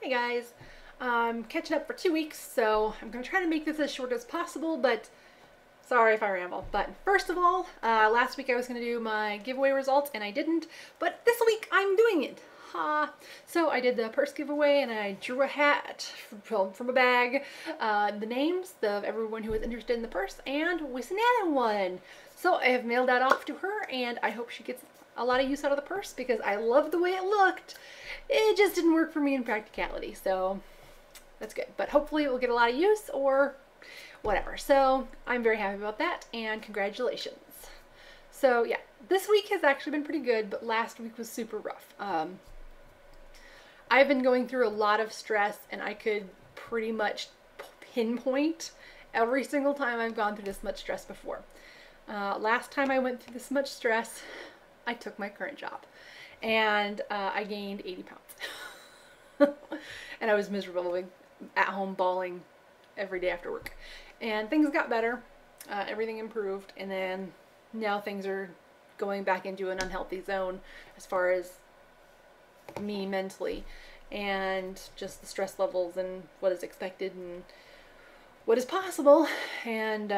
Hey guys, I'm catching up for 2 weeks, so I'm going to try to make this as short as possible, but sorry if I ramble. But first of all, last week I was going to do my giveaway results and I didn't, but this week I'm doing it. So I did the purse giveaway and I drew a hat from a bag, the names of everyone who was interested in the purse, and Wisnana won. So I have mailed that off to her and I hope she gets a lot of use out of the purse because I love the way it looked. It just didn't work for me in practicality, so that's good. But hopefully it will get a lot of use or whatever. So I'm very happy about that and congratulations. So yeah, this week has actually been pretty good, but last week was super rough. I've been going through a lot of stress and I could pretty much pinpoint every single time I've gone through this much stress before. Last time I went through this much stress, I took my current job and I gained 80 pounds. And I was miserable, at home bawling every day after work. And things got better, everything improved, and then now things are going back into an unhealthy zone as far as me mentally and just the stress levels and what is expected and what is possible. And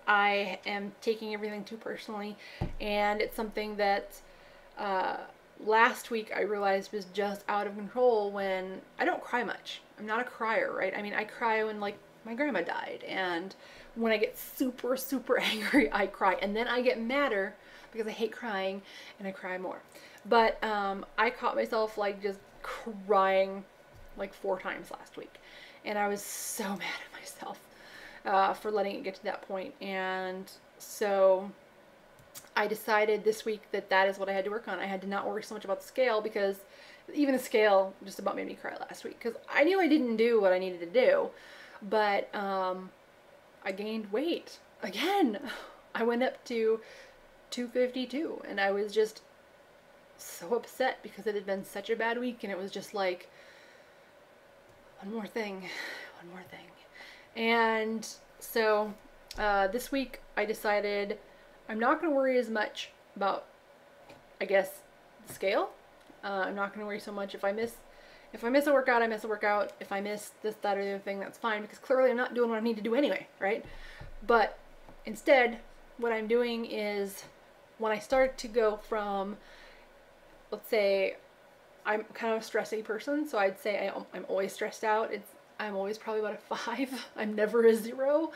I am taking everything too personally, and it's something that last week I realized was just out of control when I don't cry much. I'm not a crier, right? I mean, I cry when like my grandma died, and when I get super, super angry, I cry, and then I get madder because I hate crying and I cry more. But I caught myself like just crying like 4 times last week, and I was so mad at myself for letting it get to that point. And so I decided this week that that is what I had to work on. I had to not worry so much about the scale, because even the scale just about made me cry last week because I knew I didn't do what I needed to do. But I gained weight again. I went up to 252 and I was just so upset because it had been such a bad week, and it was just like, one more thing, one more thing. And so this week I decided I'm not going to worry as much about, I guess, the scale. I'm not going to worry so much if I miss a workout, I miss a workout. If I miss this, that, or the other thing, that's fine, because clearly I'm not doing what I need to do anyway, right? But instead, what I'm doing is, when I start to go from, let's say, I'm kind of a stressy person, so I'd say I'm always stressed out. I'm always probably about a 5. I'm never a 0.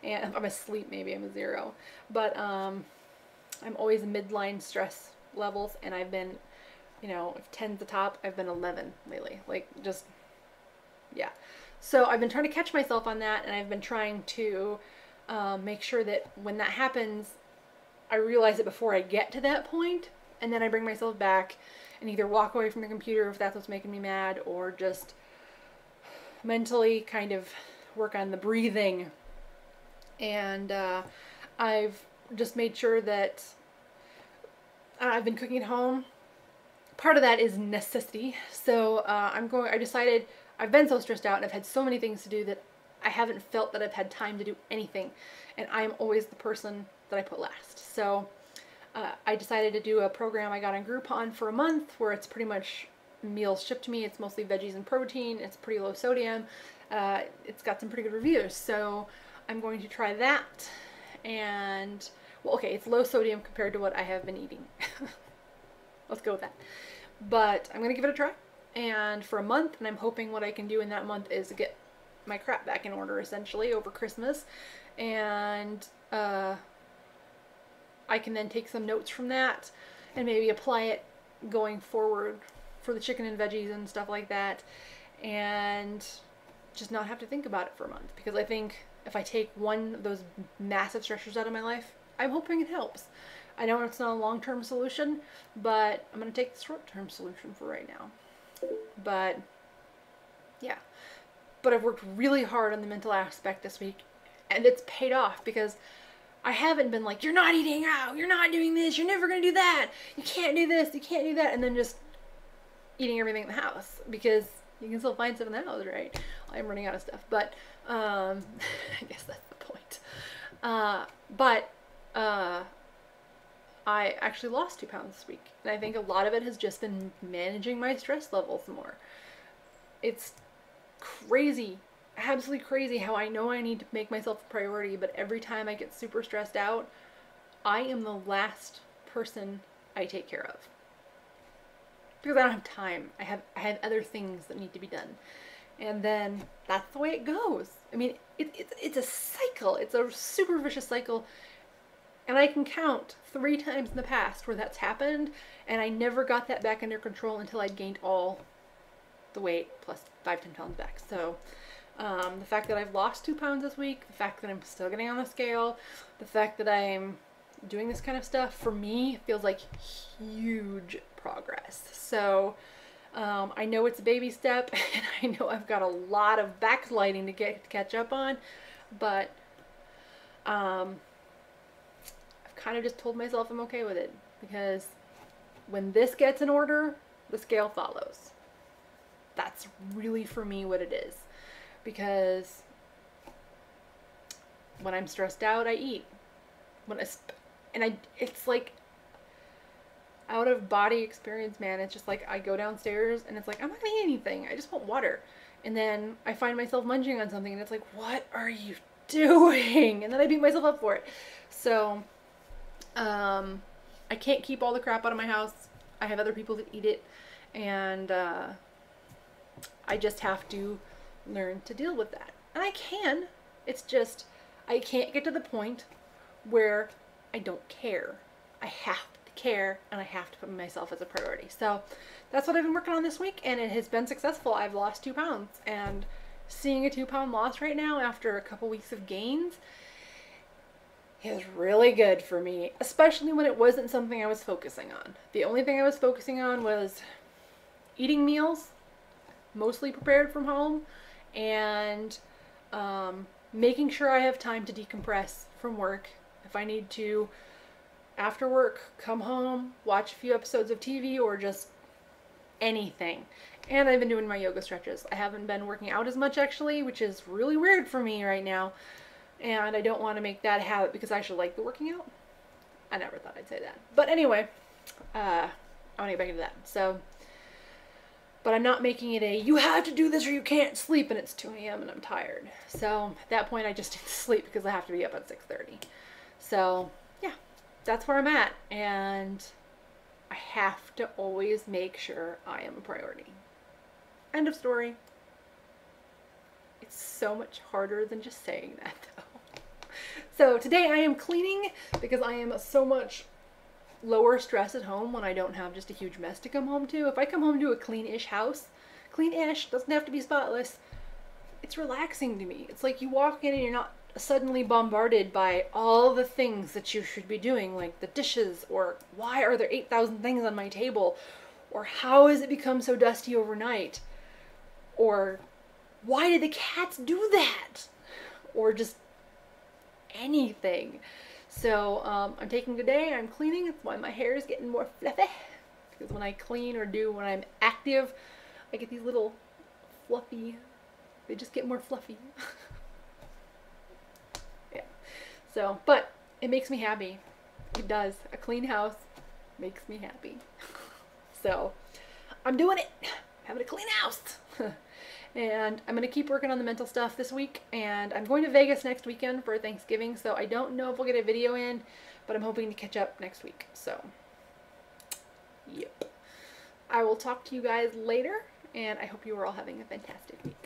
And if I'm asleep, maybe I'm a 0. But I'm always midline stress levels, and I've been, if 10's the top, I've been 11 lately. Like, just, yeah. So I've been trying to catch myself on that, and I've been trying to make sure that when that happens, I realize it before I get to that point, and then I bring myself back and either walk away from the computer if that's what's making me mad, or just mentally kind of work on the breathing. And I've just made sure that I've been cooking at home. Part of that is necessity. So I decided, I've been so stressed out and I've had so many things to do that I haven't felt that I've had time to do anything. And I'm always the person that I put last. So I decided to do a program I got on Groupon for a month, where it's pretty much meals shipped to me. It's mostly veggies and protein. It's pretty low sodium. It's got some pretty good reviews. So I'm going to try that. And, well, okay, it's low sodium compared to what I have been eating. Let's go with that. But I'm going to give it a try. And for a month, and I'm hoping what I can do in that month is get my crap back in order, essentially, over Christmas. And I can then take some notes from that and maybe apply it going forward for the chicken and veggies and stuff like that, and just not have to think about it for a month. Because I think if I take one of those massive stressors out of my life, I'm hoping it helps. I know it's not a long-term solution, but I'm going to take the short-term solution for right now. But yeah, but I've worked really hard on the mental aspect this week, and it's paid off, because I haven't been like, you're not eating out, you're not doing this, you're never going to do that, you can't do this, you can't do that, and then just eating everything in the house, because you can still find stuff in the house, right? I'm running out of stuff, but I guess that's the point. But I actually lost 2 pounds this week, and I think a lot of it has just been managing my stress levels more. It's crazy, absolutely crazy how I know I need to make myself a priority, but every time I get super stressed out, I am the last person I take care of. Because I don't have time. I have other things that need to be done. And then that's the way it goes. I mean, it's a cycle. It's a super vicious cycle. And I can count 3 times in the past where that's happened, and I never got that back under control until I'd gained all the weight plus 5-10 pounds back. So the fact that I've lost 2 pounds this week, the fact that I'm still getting on the scale, the fact that I'm doing this kind of stuff, for me feels like huge progress. So I know it's a baby step, and I know I've got a lot of backsliding to catch up on, but I've kind of just told myself I'm okay with it, because when this gets in order, the scale follows. That's really, for me, what it is. Because when I'm stressed out, I eat. It's like out of body experience, man. It's just like I go downstairs and it's like, I'm not gonna eat anything. I just want water. And then I find myself munching on something and it's like, what are you doing? And then I beat myself up for it. So I can't keep all the crap out of my house. I have other people that eat it, and I just have to learn to deal with that. And I can. It's just I can't get to the point where I don't care. I have to care, and I have to put myself as a priority. So that's what I've been working on this week, and it has been successful. I've lost 2 pounds, and seeing a 2-pound loss right now after a couple weeks of gains is really good for me, especially when it wasn't something I was focusing on. The only thing I was focusing on was eating meals, mostly prepared from home, and making sure I have time to decompress from work. If I need to, after work, come home, watch a few episodes of TV, or just anything. And I've been doing my yoga stretches. I haven't been working out as much, actually, which is really weird for me right now. And I don't want to make that a habit, because I actually like the working out. I never thought I'd say that. But anyway, I want to get back into that. So, but I'm not making it a, you have to do this or you can't sleep, and it's 2 a.m. and I'm tired. So at that point I just need to sleep because I have to be up at 6:30. So yeah, that's where I'm at. And I have to always make sure I am a priority. End of story. It's so much harder than just saying that, though. So today I am cleaning because I am so much lower stress at home when I don't have just a huge mess to come home to. If I come home to a clean-ish house, clean-ish, doesn't have to be spotless, it's relaxing to me. It's like you walk in and you're not suddenly bombarded by all the things that you should be doing, like the dishes, or why are there 8,000 things on my table, or how has it become so dusty overnight, or why did the cats do that, or just anything. So I'm taking the day, I'm cleaning. It's why my hair is getting more fluffy, because when I clean or when I'm active, I get these little fluffy, they just get more fluffy. Yeah. So, but it makes me happy. It does. A clean house makes me happy. So I'm doing it. Having a clean house. And I'm going to keep working on the mental stuff this week, and I'm going to Vegas next weekend for Thanksgiving, so I don't know if we'll get a video in, but I'm hoping to catch up next week. So, yep. I will talk to you guys later, and I hope you are all having a fantastic week.